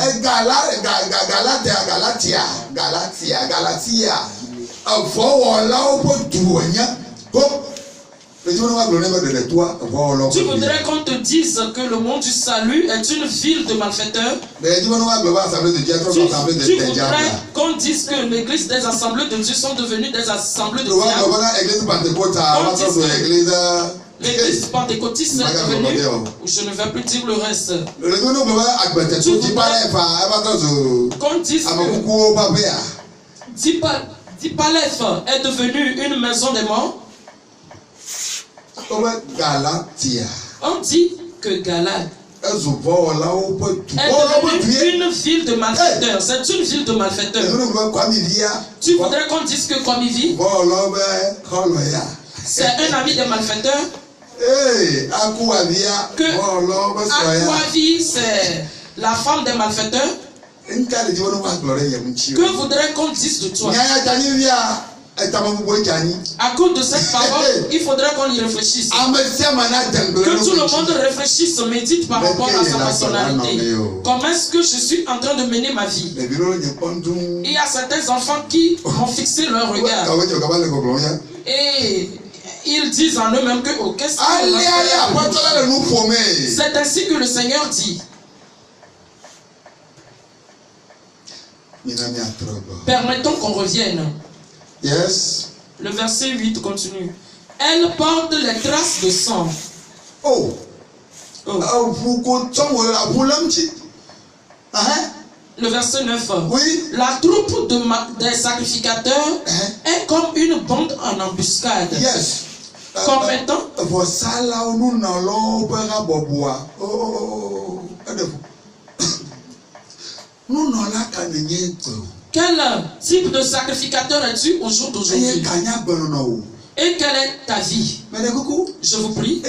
Tu voudrais qu'on te dise que le monde du salut est une ville de malfaiteurs? Tu voudrais qu'on dise que l'église des assemblées de Dieu sont devenues des assemblées de diables? L'église pentecôtiste est devenue, je ne vais plus dire le reste. Qu'on dise que Dipalef est devenu une maison des morts. On dit que Galate est devenue une ville de malfaiteurs. C'est une ville de malfaiteurs. Tu voudrais qu'on dise que Kwamivi, c'est un ami des malfaiteurs? Que Akwavi, c'est la femme des malfaiteurs? Que voudrait qu'on dise de toi? À cause de cette parole, il faudrait qu'on y réfléchisse. Que tout le monde réfléchisse, médite par rapport à sa personnalité. Comment est-ce que je suis en train de mener ma vie? Il y a certains enfants qui ont fixé leur regard. Et ils disent en eux-mêmes que, oh, qu'est-ce que c'est ainsi que le Seigneur dit. Permettons qu'on revienne. Yes. Le verset 8 continue. Elle porte les traces de sang. Le verset 9. Oui. La troupe des sacrificateurs est comme une bande en embuscade. Yes. Comme étant. Quel type de sacrificateur es-tu au jour d'aujourd'hui? Et quelle est ta vie? Je vous prie.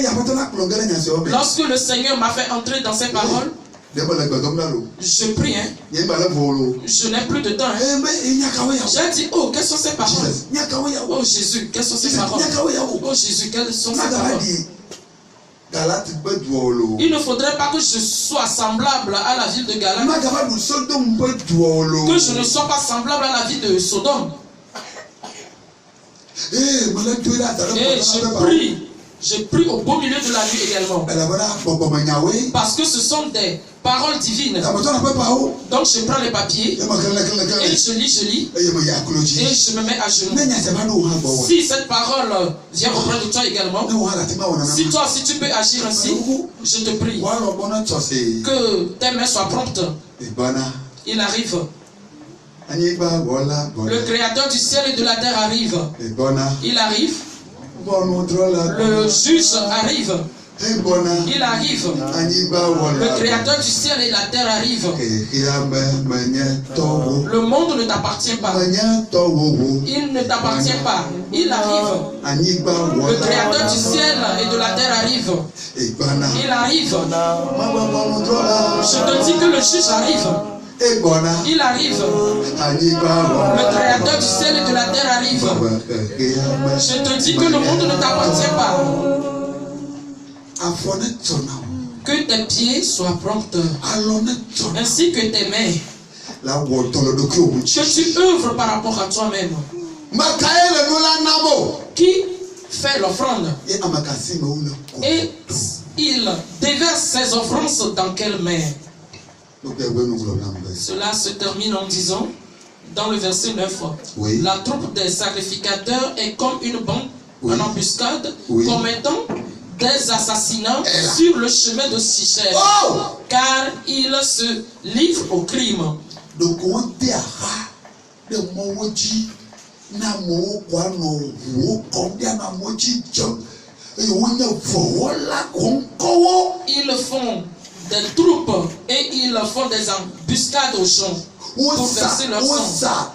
Lorsque le Seigneur m'a fait entrer dans ses paroles, je prie, hein. Je n'ai plus de temps, hein. J'ai dit, oh, quelles sont ces paroles? Oh Jésus, quelles sont ces paroles? Oh Jésus, quelles sont ces paroles? Il ne faudrait pas que je sois semblable à la ville de Galate. Que je ne sois pas semblable à la ville de Sodome. Et je prie au beau milieu de la nuit également. Parce que ce sont des paroles divines. Donc je prends les papiers et je lis et je me mets à genoux. Si cette parole vient auprès de toi également, si toi aussi tu peux agir ainsi, je te prie que tes mains soient promptes. Il arrive. Le Créateur du ciel et de la terre arrive. Il arrive. Le juge arrive. Il arrive. Le Créateur du ciel et de la terre arrive. Le monde ne t'appartient pas. Il ne t'appartient pas. Il arrive. Le Créateur du ciel et de la terre arrive. Il arrive. Je te dis que le juge arrive. Il arrive. Le Créateur du ciel et de la terre arrive. Je te dis que le monde ne t'appartient pas. Que tes pieds soient prompts, ainsi que tes mains. Que tu œuvres par rapport à toi-même. Qui fait l'offrande? Et il déverse ses offrandes dans quelle main? Cela se termine en disant, dans le verset 9, oui. La troupe des sacrificateurs est comme une bande en embuscade, commettant des assassinats sur le chemin de Sichem, car ils se livrent au crime. Ils font des troupes et ils font des embuscades aux champs pour verser leur sang.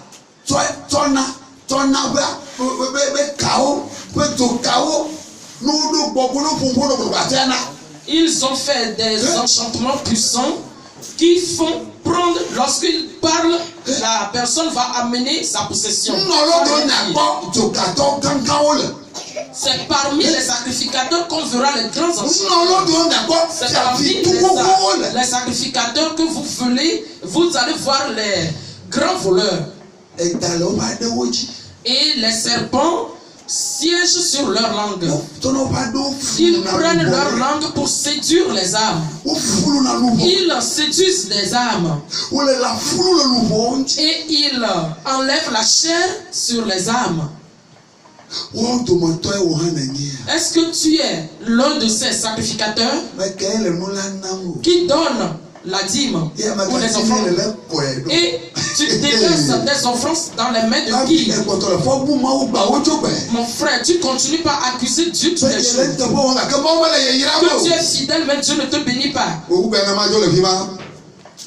Ils ont fait des enchantements puissants qui font prendre, lorsqu'ils parlent, la personne va amener sa possession. C'est parmi les sacrificateurs qu'on verra les grands enchantements. C'est parmi les sacrificateurs que vous allez voir les grands voleurs. Et les serpents siègent sur leur langue. Ils prennent leur langue pour séduire les âmes. Ils séduisent les âmes. Et ils enlèvent la chair sur les âmes. Est-ce que tu es l'un de ces sacrificateurs qui donne la dîme ou les offrandes et tu déverses des offrandes dans les mains de qui? Mon frère, tu continues pas à accuser Dieu tous les jours. Que tu es fidèle, mais Dieu ne te bénit pas.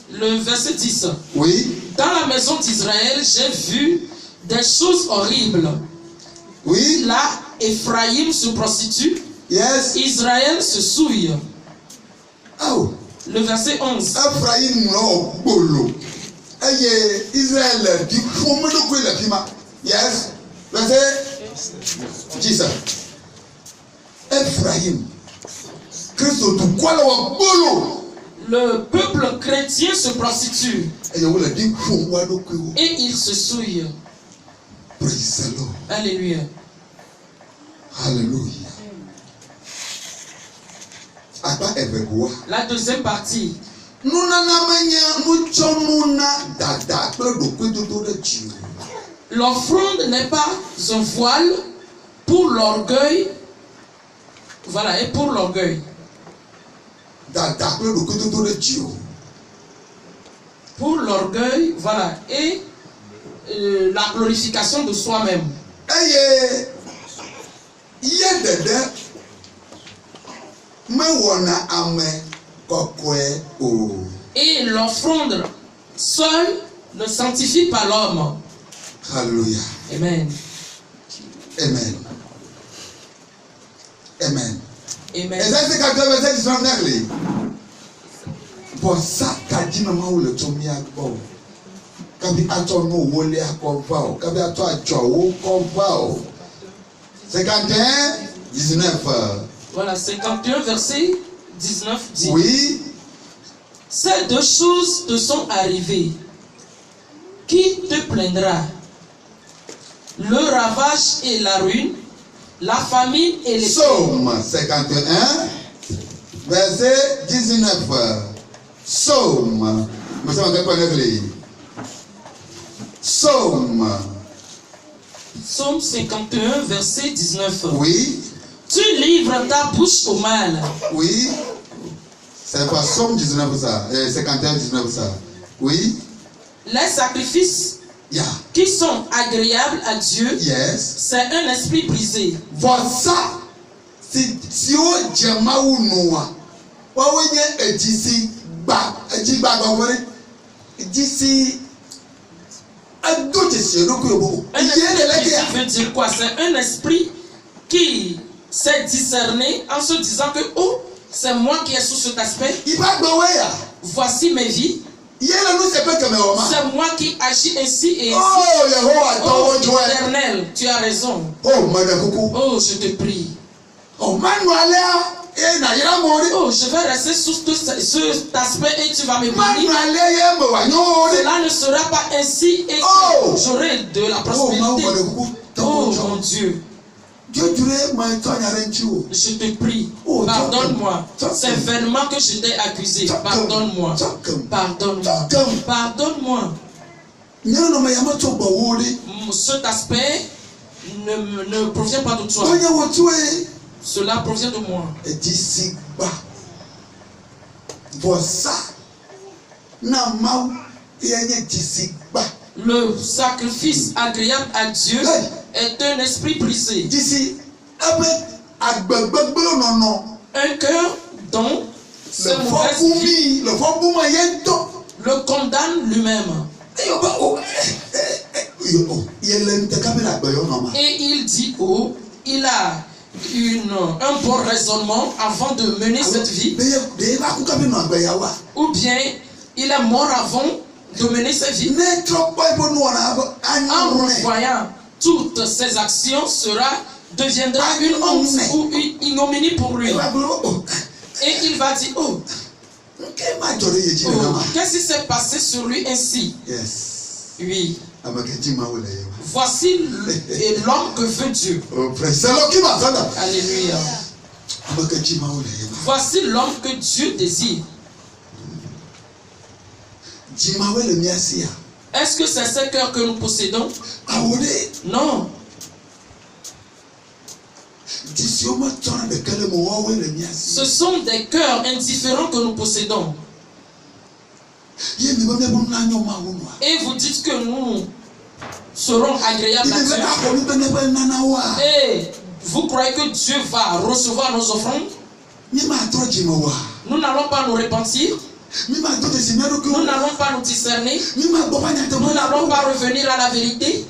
Le verset 10. Oui. Dans la maison d'Israël, j'ai vu des choses horribles. Oui. Là, Ephraïm se prostitue. Yes. Israël se souille. Oh. Le verset 11. Ephraïm no bolo. Israël dit yes. Verset 10. Ephraïm. Christo tu quoi le bolo. Le peuple chrétien se prostitue. Et il se souille. Praise the Lord. Alléluia. Alléluia. La deuxième partie. L'offrande n'est pas un voile pour l'orgueil. Voilà, et pour l'orgueil. Pour l'orgueil, voilà, et la glorification de soi-même. Et l'offrande seule ne sanctifie pas l'homme. Alléluia. Amen. Amen. Amen. Amen. Et ça c'est quand tu as verset 19. Pour ça, qu'a dit maman ou le tomia bon. Kabi ato no wole akonfa. Kabi ato acho wo konfa. 51 19. Voilà, 51 verset 19 dit. Oui. Ces deux choses te sont arrivées. Qui te plaindra? Le ravage et la ruine, la famine et les Psaume 51, verset 19. Psaume. Psaume 51, verset 19. Oui. Tu livres ta bouche au mal. Oui. C'est pas Psaume 19 ça. 51, 19 ça. Oui. Les sacrifices qui sont agréables à Dieu, c'est un esprit brisé. Voilà. Si on jama ou noa, wawenye edisi ba edisi adote roku. Un esprit veut dire quoi? C'est un esprit qui sait discerner en se disant que oh, c'est moi qui est sous cet aspect. Voici mes vies. C'est moi qui agis ainsi et ainsi. Oh, Éternel, tu as raison. Oh, je te prie. Oh, je vais rester sous cet aspect et tu vas me bénir. Cela ne sera pas ainsi et j'aurai de la prospérité. Oh, mon Dieu. Je te prie, pardonne-moi. C'est vainement que je t'ai accusé. Pardonne-moi. Pardonne-moi. Pardonne-moi. Cet aspect ne provient pas de toi. Cela provient de moi. Le sacrifice agréable à Dieu est un esprit brisé. Un cœur dont le condamne lui-même. Et il dit oh, il a un bon raisonnement avant de mener cette vie. Ou bien il est mort avant de mener sa vie. En revoyant toutes ses actions, deviendra une honte ou une ignominie pour lui. Et il va dire oh, qu'est-ce qui s'est passé sur lui ainsi? Oui. Voici l'homme que veut Dieu. Alléluia. Voici l'homme que Dieu désire. Est-ce que c'est ce cœur que nous possédons? Non. Ce sont des cœurs indifférents que nous possédons. Et vous dites que nous serons agréables à Dieu. Et vous croyez que Dieu va recevoir nos offrandes? Nous n'allons pas nous repentir. Nous n'allons pas nous discerner. Nous n'allons pas revenir à la vérité.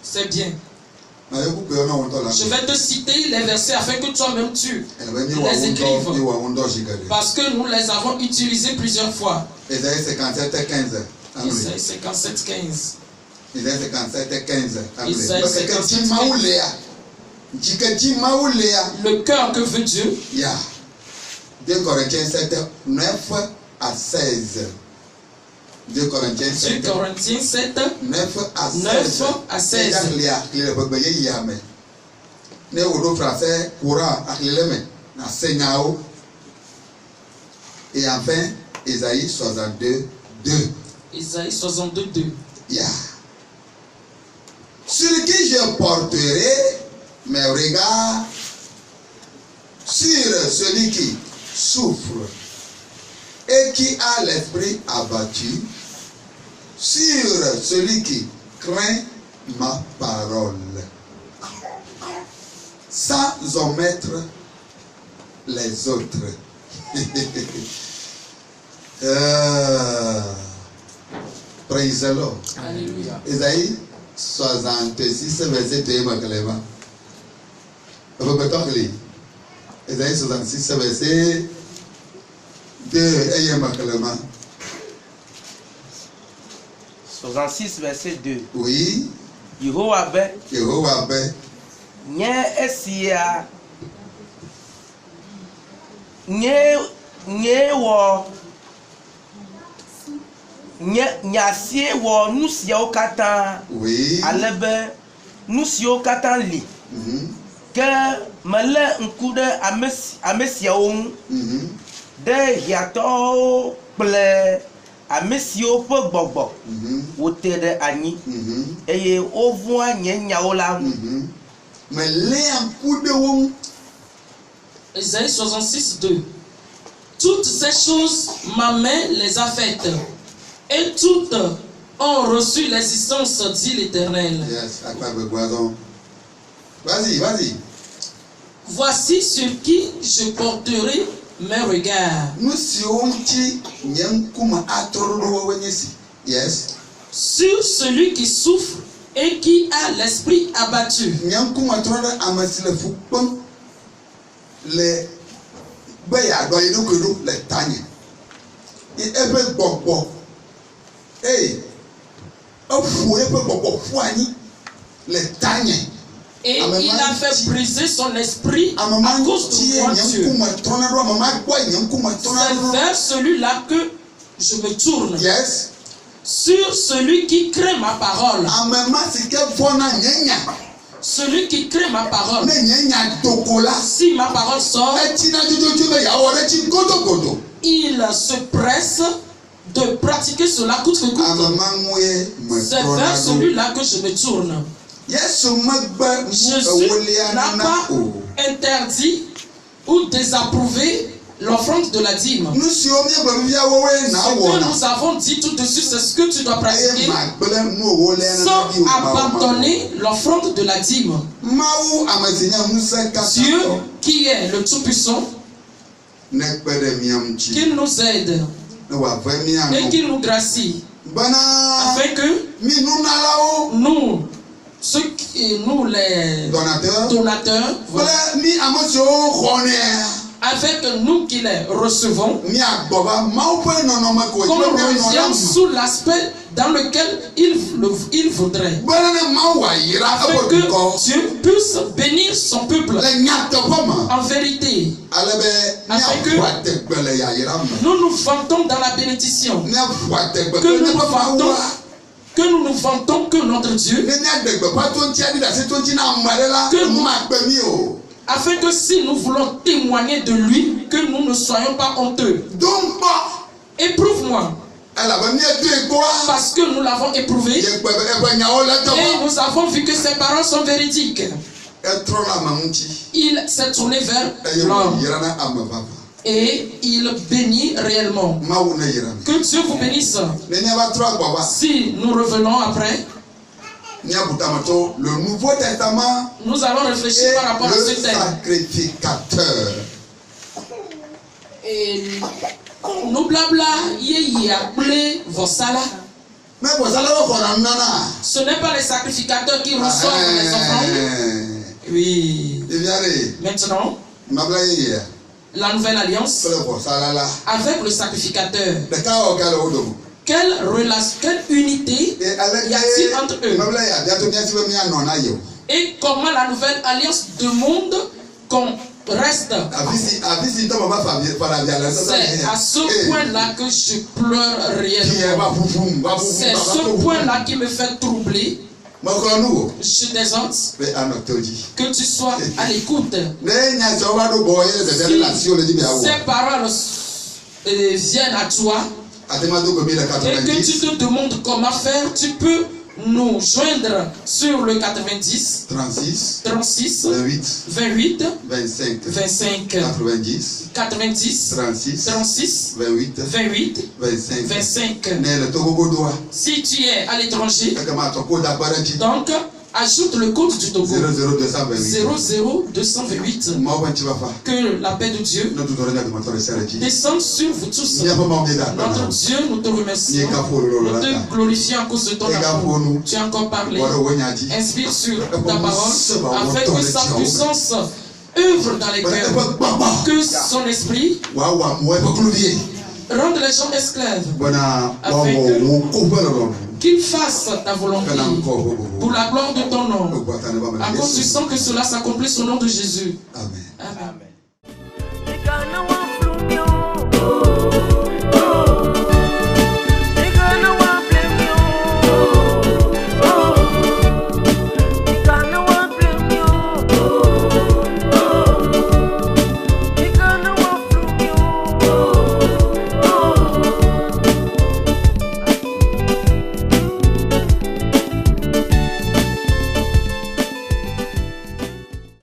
C'est bien. Je vais te citer les versets afin que toi-même tu les écrives. Parce que nous les avons utilisés plusieurs fois. Isaïe 57, 15. Isaïe 57, 15. Isaïe 57, 15. Isaïe 57, 15. Le cœur que veut Dieu. 2 Corinthiens 7, 9 à 16. 2 Corinthiens 7, 9 à 16. Et enfin, Isaïe 62, 2. Isaïe 62, 2. Sur qui je porterai mes regards, sur celui qui souffre et qui a l'esprit abattu, sur celui qui craint ma parole, sans omettre les autres. Praise the Lord. Alléluia. Isaïe 66, verset 2. Isaïe 66, verset 2. 66, verset 2. Oui. Yehowa be. Nye esia. Nye wo. Nyasie wo nusia okata. Oui. Alebe nusia okata li. Que mele nkude amesia on. De hiato ple amesio pe gbogbo. Wote de anyi. Eye ovua nyenyawo la. Mais les coups de wong. Isaïe 66, 2. Toutes ces choses, ma main les a faites. Et toutes ont reçu l'existence, dit l'Éternel. Yes, vas-y. Voici sur qui je porterai mes regards. Yes. Sur celui qui souffre et qui a l'esprit abattu. Et il a fait briser son esprit à cause de moi, Dieu. C'est vers celui-là que je me tourne. Yes. Sur celui qui crée ma parole. Celui qui crée ma parole. Si ma parole sort, il se presse de pratiquer cela coûte que coûte. C'est vers celui-là que je me tourne. Jésus n'a pas interdit ou désapprouvé l'offrande de la dîme. Ce que nous avons dit tout de suite, c'est ce que tu dois pratiquer sans abandonner l'offrande de la dîme. Dieu, qui est le Tout-Puissant, qu'il nous aide et qu'il nous gracie, afin que nous, les donateurs, avec nous qui les recevons, qu'on revienne sous l'aspect dans lequel il voudrait. Afin que Dieu puisse bénir son peuple en vérité. Afin que nous nous vantons dans la bénédiction. Que nous nous vantons que notre Dieu. Afin que si nous voulons témoigner de lui, que nous ne soyons pas honteux. Éprouve-moi. Parce que nous l'avons éprouvé. Et nous avons vu que ses paroles sont véridiques. Il s'est tourné vers l'homme. Et il bénit réellement. Que Dieu vous bénisse. Si nous revenons après, le Nouveau Testament, nous allons réfléchir par rapport à ce thème. Sacrificateur. Et nous blabla, yé appelé Vosala. Mais Vosala, ce n'est pas les sacrificateurs qui reçoivent les offrandes. Oui. Maintenant, la nouvelle alliance avec le sacrificateur. Quelle relation, quelle unité y a-t-il entre eux? Et comment la nouvelle alliance demande qu'on reste? C'est à ce point-là que je pleure réellement. C'est ce point-là qui me fait troubler. Je t'exhorte que tu sois à l'écoute. Si ces paroles viennent à toi et que tu te demandes comment faire, tu peux nous joindre sur le 90 36 28 25 90 36 28 25. Si tu es à l'étranger, donc ajoute le code du Togo 00228. Que la paix de Dieu descende sur vous tous. Notre Dieu, nous te remercions. Nous te glorifions à cause de ton amour. Tu as encore parlé. Inspire sur ta parole afin que sa puissance œuvre dans les cœurs. Que son esprit rende les gens esclaves afin qu'il fasse ta volonté pour la gloire de ton nom. À cause du sang que cela s'accomplisse au nom de Jésus. Amen.